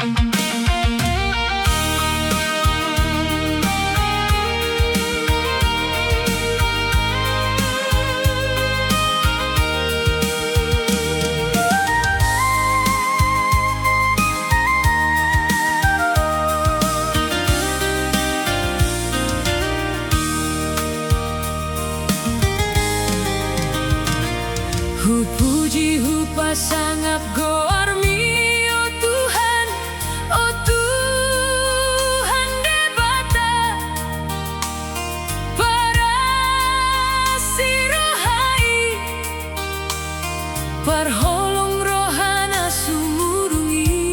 Hu puji hu pasangap goarmi, oh Tuhan debata para sirohai parholong rohana sumurungi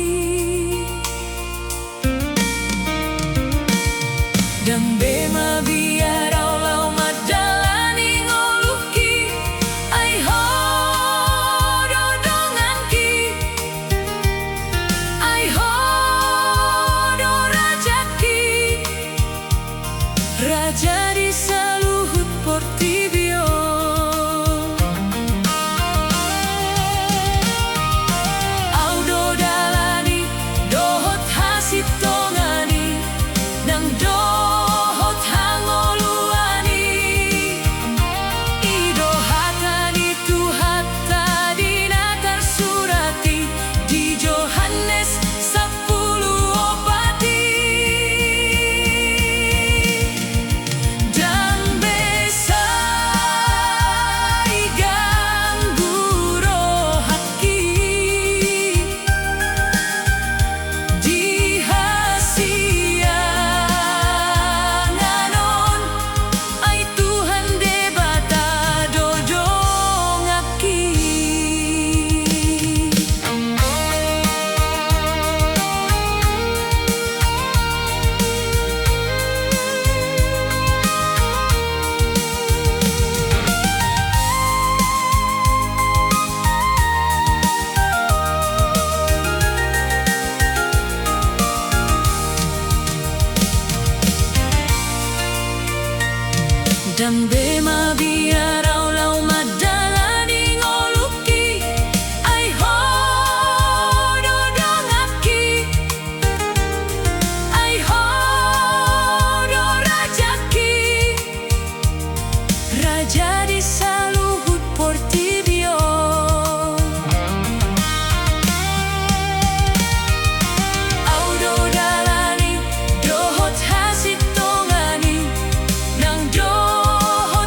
dambe mabiar aulau madalani ngoluki ai ho Raja di saluhut portibio Audo dalani dohot hasit tongani nang dohot hangoluani Ido hatani tuhata dinatar surati di Yohanes 10 opati Dambe mabiar aulau madalani ngoluki ai ho dodongaki ai ho do rajaki Raja di saluhut portibio Audo dalani dohot hasit tongani nang dohot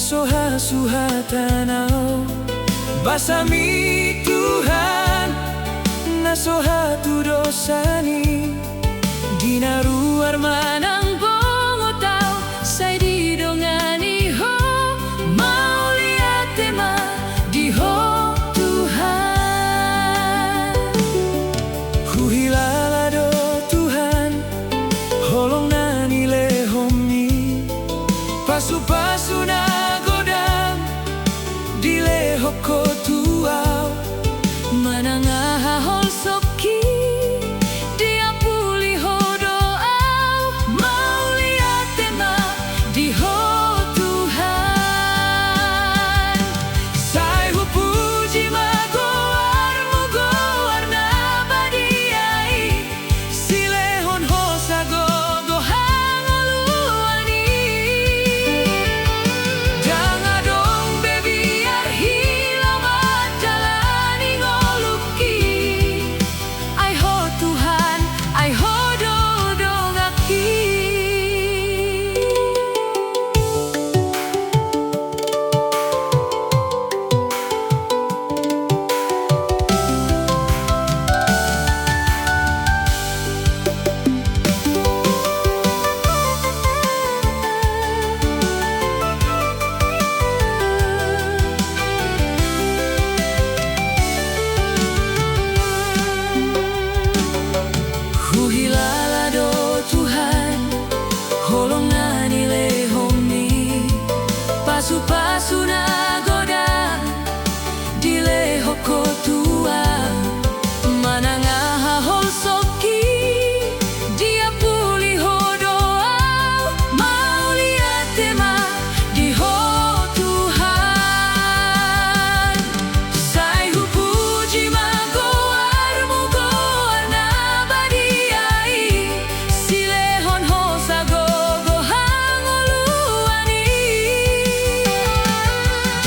soha suhatanau basami Tuhan nasoha tu dosani dina ruar manang bongo tau sai di dongani ho mau lihat tema di ho Tuhan ku hilala do Tuhan holong nani lehomi pasu-pasu na godam di lehoko tuau mananga hol soki dia puli hodoau mau lihat tema di ho Tuhan sai hu puji magoar mugoar na badiai silehon hosa gogo hangoluani jangan dong baby arhilang jalani ngoluki ai ho Tuhan ai ho dodongaki Ku hilala do Tuhan holong nani lehomi pasu-pasu na goda di lehoko tua mananga hahol soki dia puli hodoau mau lihat tema di ho Tuhan sai hu puji magoar mugoar na badiai silehon hosa gogo hangoluani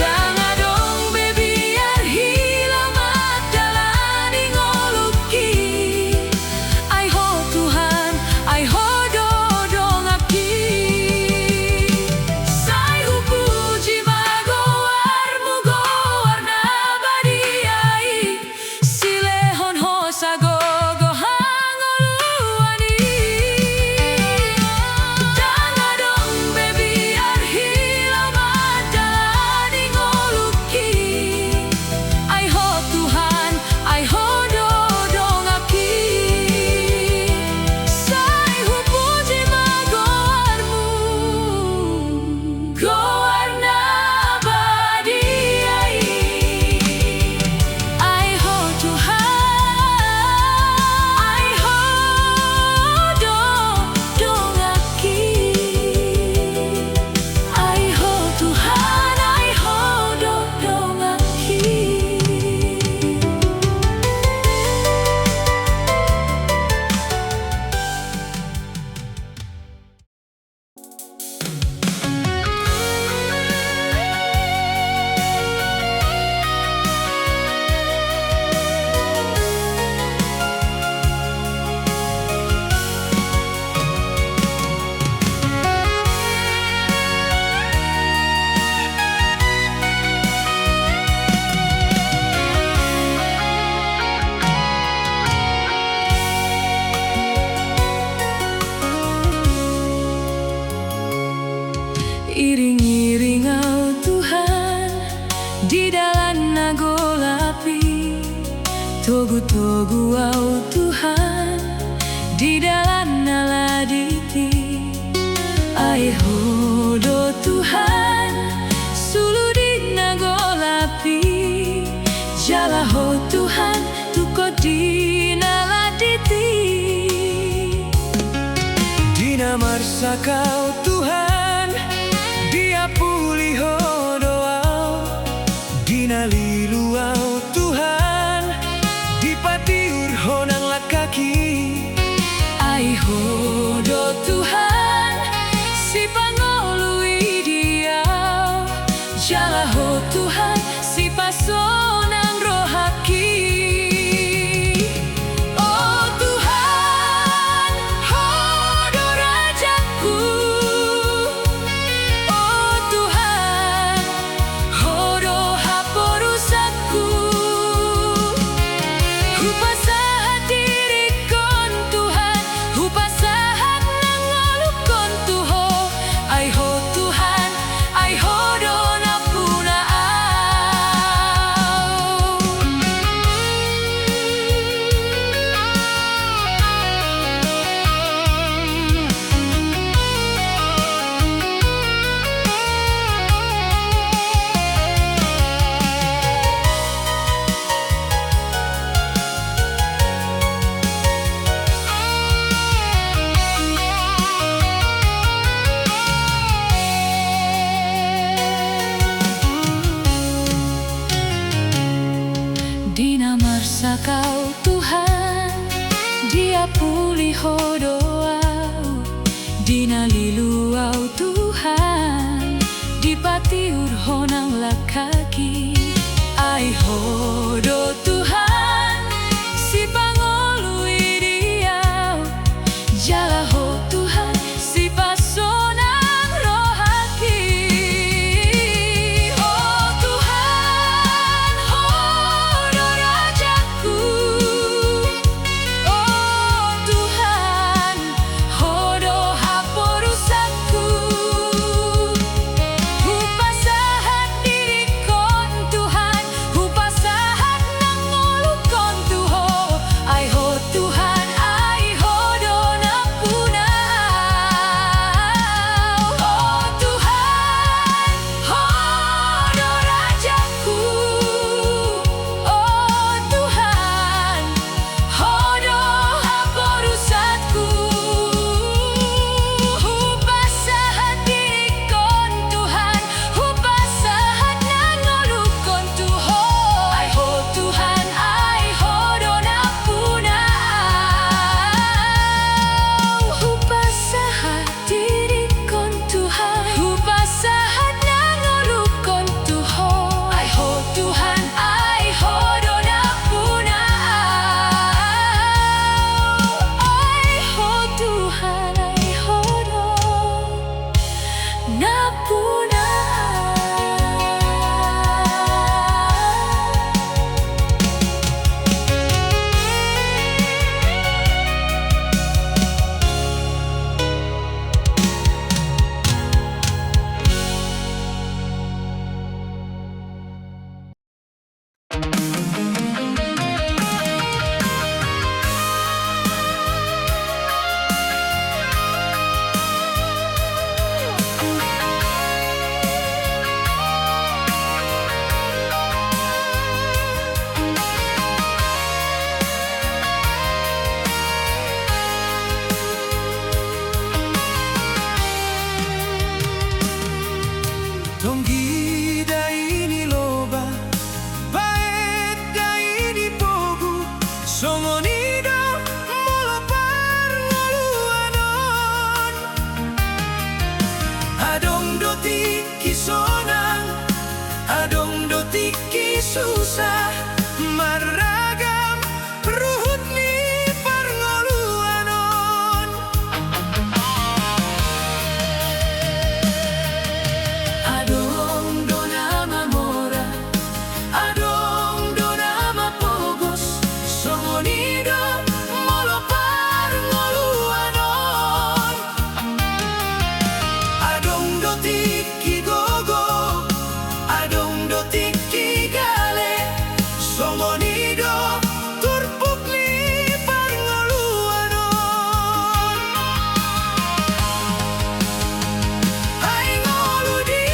jangan dong baby arhilang jalani ngoluki ai ho Tuhan ai ho dodongaki sai hu puji magoar mugoar na badiai silehon hosa gogo hangoluani jangan dong baby arhilang jalani ngoluki ai ho Tuhan ai ho dodongaki sai hu puji magoarmu goar na badiai ai ho Tuhan ai ho dodongaki ai ho Tuhan ai ho dodongaki Iring-iring au Tuhan di dalam nagolapi togu-togu au Tuhan di dalam naladiti ai hodo Tuhan sulu di nagolapi jala ho Tuhan tuko di naladiti dina marsa kau Tuhan dia puli hodoau dina liluau Tuhan di patiur honang lakaki ai hodo Tuhan si pangolui diau jala ho Tuhan si pasonang rohaki oh Tuhan hodo rajaku Hupasahat diri kon Tuhan, hupasahat nangolukon Tuho. Ai ho Tuhan, ai ho dona punaaw. Dina marsakau Tuhan, Dia puliho doau. Dina liluau Tuhan, dipati urhonang lakaki. Ai hodo Tuhan, si pangolui diau. Jalaho Tuhan, si pasonang rohaki. Oh Tuhan, hodo rajaku. Oh Tuhan, hodo haporusaku. Hupasahat diri kon Tuhan, hupasahat nangolukon Tuho. Ai ho Tuhan, ai ho dona punaaw. Oh Tuhan, hodo rajaku. Oh Tuhan, hodo haporusatku. Hupasahat diri kon Tuhan, hupasahat nangolukon Tuho. Ai ho Tuhan, ai ho dona punaaw. Hupasahat diri kon Tuhan, hupasahat nangolukon Tuho. Ai ho Tuhan, ai ho dona punaaw. Ai ho Tuhan, ai ho dona punaaw. Tonggi daini loba, baet daini pogu, songonido molopar ngoluanon. Adong doti kisonang, adong doti kisusah, maragam ruhut ni parngoluanon. Adong dona mamora, adong dona mapogos, songonido molopar ngoluanon. Adong doti kigogo, adong doti kigale, songonido turpuk ni parngoluanon. Ai ngolu di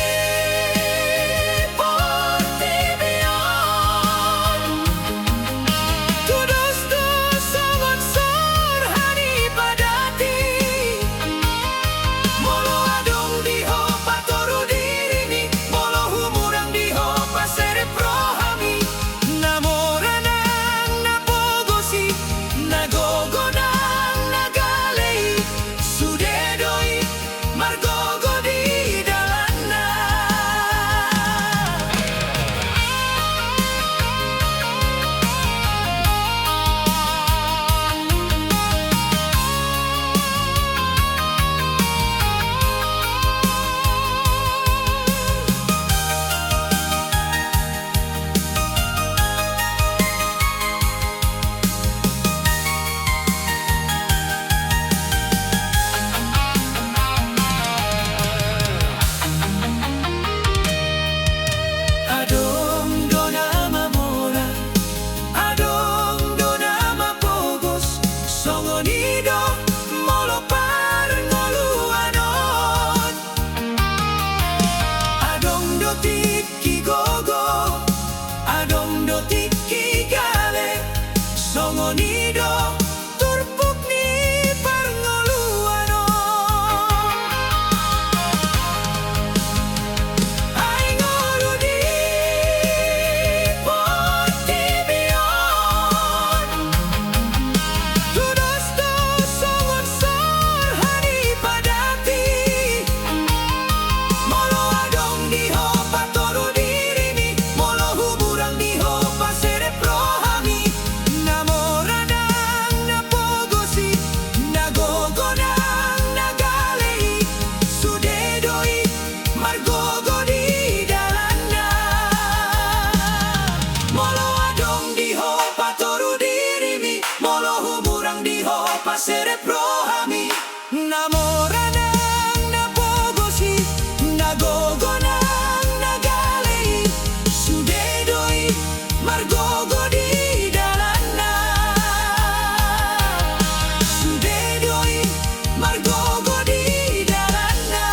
portibion, tudos do Songonido turpuk ni parngoluanon. Ai ngoludi portibion. Tudos to songon sorhani padati. Molo adong diho patoru dirimi, molo huburang diho pasere prohami. Namoranang napogosi, nagogonang nagalei, sudedoi margogo di dalana. Molo adong diho patoru dirimi, molo huburang diho pasere prohami. Namoranang napogosi, nagogonang nagalei, sudedoi margogo di dalana. Sudedoi margogo di dalana.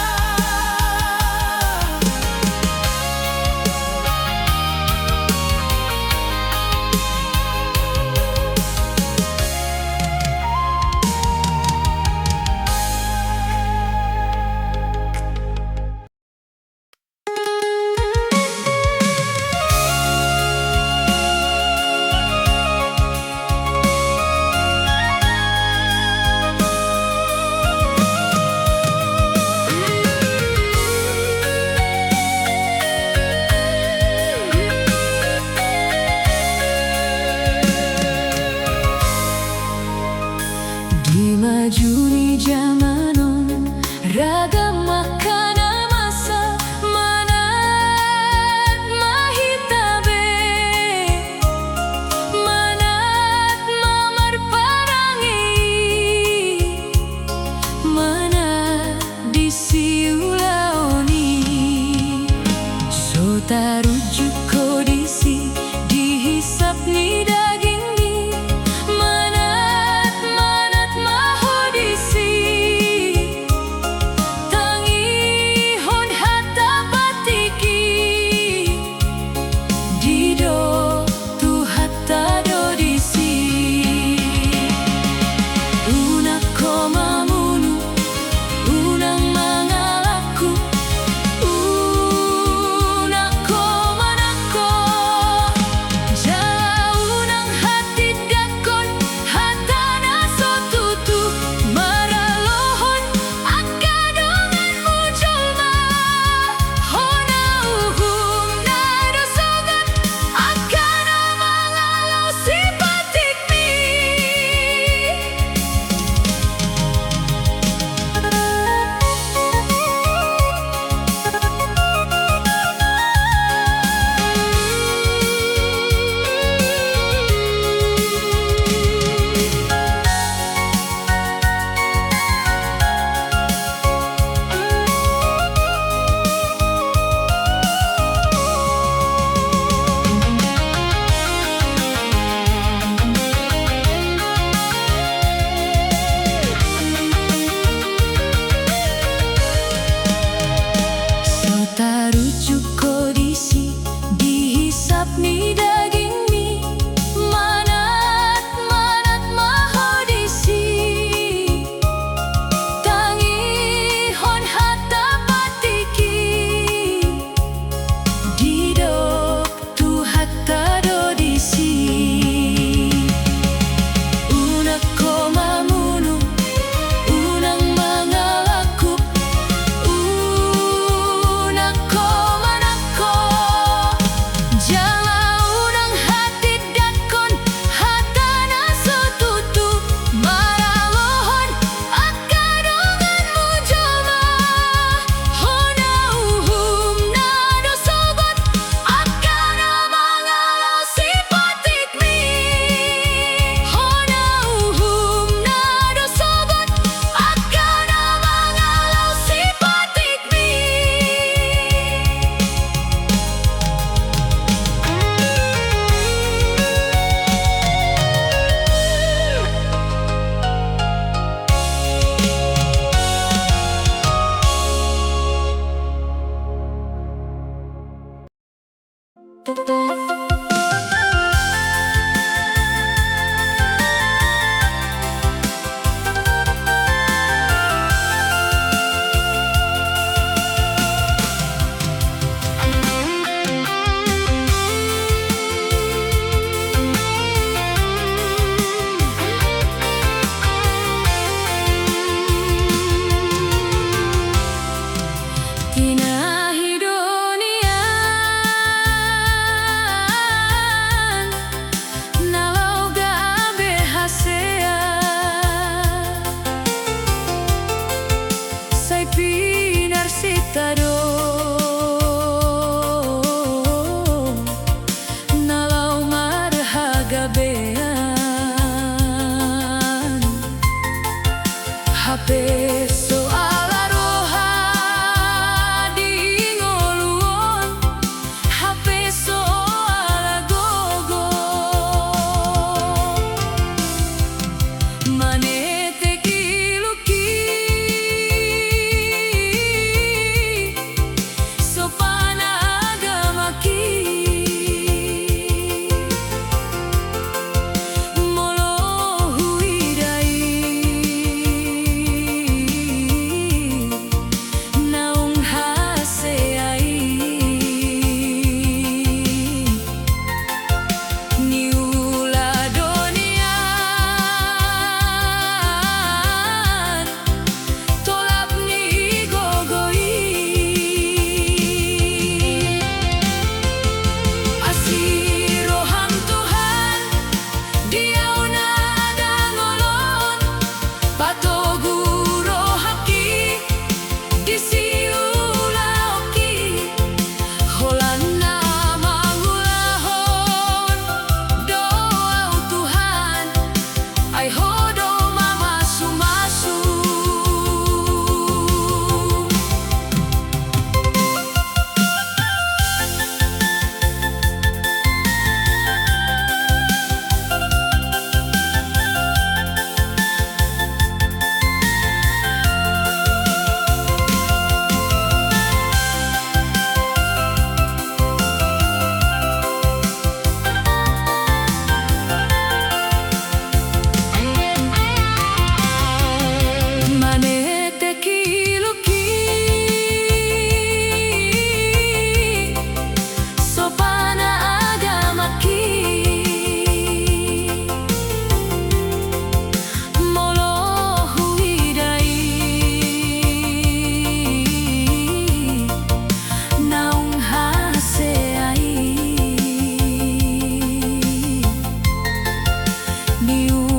Niu